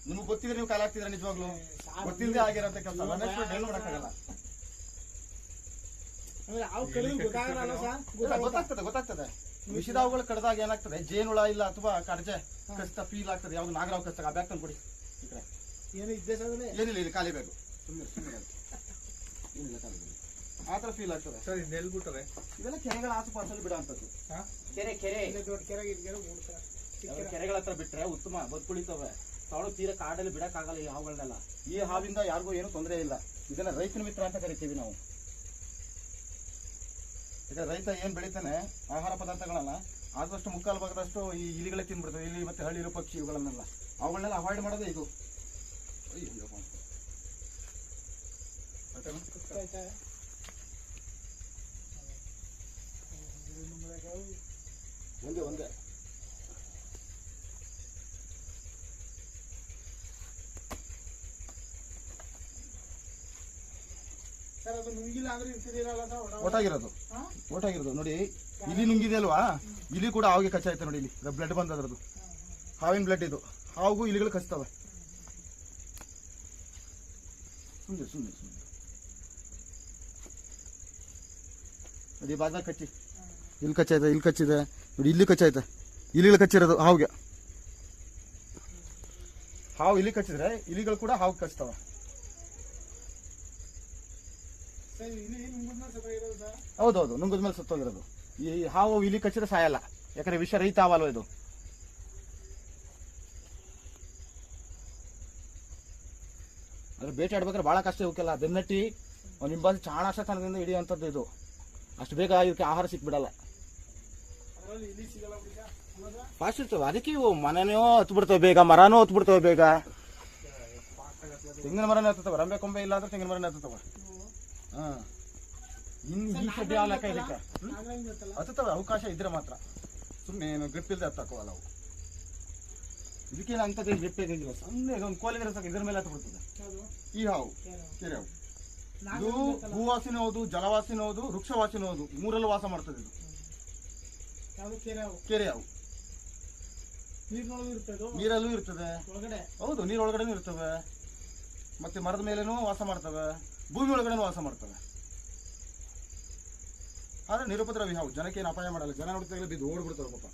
ನಿಮ್ಗೆ ಗೊತ್ತಿದ್ರೆ ನೀವು ಕಾಲ ಹಾಕ್ತಿದ್ರೆ ನಿಜವಾಗ್ಲು ಗೊತ್ತಿಲ್ಲದೆ ಆಗಿರೋಂಥ ಕೆಲಸ ಏನು ಮಾಡಕ್ಕಾಗಲ್ಲ. ಗೊತ್ತಾಗ್ತದೆ ವಿಷದ ಹಾವುಗಳು ಕಡ್ದಾಗ ಏನಾಗ್ತದೆ, ಜೇನುಳ ಇಲ್ಲ ಅಥವಾ ಕಡಜೆ ಕಷ್ಟ ಫೀಲ್ ಆಗ್ತದೆ. ಯಾವ್ದು ನಾಗರಾವ್ ಕಷ್ಟ ಆ ಬ್ಯಾಗ್ ತಂದ್ಕೊಡಿ. ಏನಿಲ್ಲ, ಇಲ್ಲಿ ಖಾಲಿ ಬ್ಯಾಗು ಏನಿಲ್ಲ, ಖಾಲಿ ಬ್ಯಾಗ್ ಆ ಥರ ಫೀಲ್ ಆಗ್ತದೆ ಸರ್. ನೆಲ್ಬಿಟ್ರೆ ಇದೆಲ್ಲ ಕೆರೆಗಳ ಆಸುಪಾಸಲ್ಲಿ ಬಿಡೋ ಅಂಥದ್ದು. ಕೆರೆಗಳ ಹತ್ರ ಬಿಟ್ರೆ ಉತ್ತಮ ಬದುಕುಳಿತವೆ. ತಾಳು ತೀರ ಕಾಡಲ್ಲಿ ಬಿಡಕ್ಕಾಗಲ್ಲ ಈ ಹಾವುಗಳನ್ನೆಲ್ಲ. ಈ ಹಾವಿಂದ ಯಾರಿಗೂ ಏನು ತೊಂದರೆ ಇಲ್ಲ. ಇದನ್ನ ರೈತನ ಮಿತ್ರ ಅಂತ ಕರಿತೀವಿ ನಾವು. ಈಗ ರೈತ ಏನ್ ಬೆಳಿತಾನೆ ಆಹಾರ ಪದಾರ್ಥಗಳನ್ನ ಆದಷ್ಟು ಮುಕ್ಕಾಲು ಭಾಗದಷ್ಟು ಈ ಇಲಿಗಳೇ ತಿನ್ಬಿಡ್ತವೆ. ಇಲ್ಲಿ ಮತ್ತೆ ಹಳ್ಳಿರು ಪಕ್ಷಿ ಇವುಗಳನ್ನೆಲ್ಲ ಅವುಗಳನ್ನೆಲ್ಲ ಅವಾಯ್ಡ್ ಮಾಡೋದೇ ಇದು. ಒಂದೇ ಓಟಾಗಿರೋದು ನೋಡಿ. ಇಲಿ ನುಂಗಿದೆ ಅಲ್ವಾ, ಇಲಿ ಕೂಡ ಹಾವಿಗೆ ಕಚ್ಚಾಯ್ತು ನೋಡಿ. ಇಲ್ಲಿ ಬ್ಲಡ್ ಬಂದದ್ರದ್ದು, ಹಾವಿನ ಬ್ಲಡ್ ಇದು. ಹಾವಿಗೂ ಇಲಿಗಳು ಕಚ್ತವೆ. ಸುಮ್ಮನೆ ನೋಡಿ, ಬಾಜಾಗ ಕಚ್ಚಿ ಇಲ್ಲಿ ಕಚ್ಚಾಯ್ತು, ಇಲ್ಲಿ ಕಚ್ಚಿದೆ ನೋಡಿ, ಇಲ್ಲಿ ಕಚ್ಚಾಯ್ತು. ಇಲಿಗಳು ಕಚ್ಚಿರೋದು ಹಾವಿಗೆ. ಹಾವು ಇಲಿ ಕಚ್ಚಿದ್ರೆ ಇಲಿಗಳು ಕೂಡ ಹಾವು ಕಚ್ತವೆ. ಹೌದೌದು, ನುಂಗದ ಮೇಲೆ ಸತ್ತೋಗಿರೋದು. ಈ ಹಾವು ಇಲಿ ಕಚ್ಚಿದ್ರೆ ಸಾಯಲ್ಲ, ಯಾಕಂದ್ರೆ ವಿಷ ರಹಿತ ಹಾವಲ್ವ ಇದು. ಅದ್ರ ಬೇಟೆ ಆಡ್ಬೇಕಾದ್ರೆ ಬಹಳ ಕಷ್ಟ ಇವಕ್ಕೆಲ್ಲ. ಬೆನ್ನಟ್ಟಿ ಒಂದು ಹಿಂಬಾಸಿ ಚಾಣಾಕ್ಷತನದಿಂದ ಹಿಡಿಯುವಂಥದ್ದು ಇದು. ಅಷ್ಟು ಬೇಗ ಇವಕ್ಕೆ ಆಹಾರ ಸಿಕ್ಬಿಡಲ್ಲ, ಫಾಸ್ಟ್ ಇರ್ತವೆ. ಅದಕ್ಕೆ ಇವು ಮನೆನೋ ಹತ್ತು ಬಿಡ್ತವೆ ಬೇಗ, ಮರನೂ ಹತ್ತು ಬಿಡ್ತವೆ ಬೇಗ. ತೆಂಗಿನ ಮರನೇ ಹತ್ತವೆ, ರಂಬೆ ಕೊಂಬೆ ಇಲ್ಲ ಅಂದ್ರೆ ತೆಂಗಿನ ಮರನೇ ಹತ್ತವೆ. ಈ ಸದ್ಯ ಯಾವ ಲೆಕ್ಕ ಇದಕ್ಕೆ ಹತ್ತವೆ, ಅವಕಾಶ ಇದ್ರೆ ಮಾತ್ರ. ಸುಮ್ಮನೆ ಏನು ಗ್ರಿಪ್ ಇಲ್ಲದೆ ಹತ್ತಾಕೋಲ್ಲ ಅವು. ಇದಕ್ಕೇನು ಅಂಥದ್ದು ಗ್ರಿಪ್ ಬೇಕಾಗಿಲ್ಲ. ಸುಮ್ಮನೆ ಒಂದು ಕೋಲಿದ್ರೆ ಸಾಕು, ಇದ್ರ ಮೇಲೆ ಹತ್ತು ಬಿಡ್ತದೆ ಈ ಹಾವು. ಕೆರೆ ಹಾವು ಇದು ಭೂವಾಸಿನೂ ಹೌದು, ಜಲವಾಸಿನೂ ಹೌದು, ವೃಕ್ಷವಾಸಿನೂ ಹೌದು. ಮೂರಲ್ಲೂ ವಾಸ ಮಾಡ್ತದೆ ಇದು ಕೆರೆ ಹಾವು. ನೀರಲ್ಲೂ ಇರ್ತದೆ, ಹೌದು, ನೀರೊಳಗಡೆನೂ ಇರ್ತವೆ. ಮತ್ತೆ ಮರದ ಮೇಲೇನೂ ವಾಸ ಮಾಡ್ತವೆ, ಭೂಮಿ ಒಳಗಡೆನೂ ವಾಸ ಮಾಡ್ತವೆ. ಆದ್ರೆ ನಿರುಪದ್ರವಿ ಹಾವು, ಜನಕ್ಕೆ ಏನು ಅಪಾಯ ಮಾಡಲ್ಲ. ಜನ ನೋಡ್ತಾ ಬಿದ್ದು ಓಡ್ಬಿಡ್ತಾರೆ ಪಾಪ.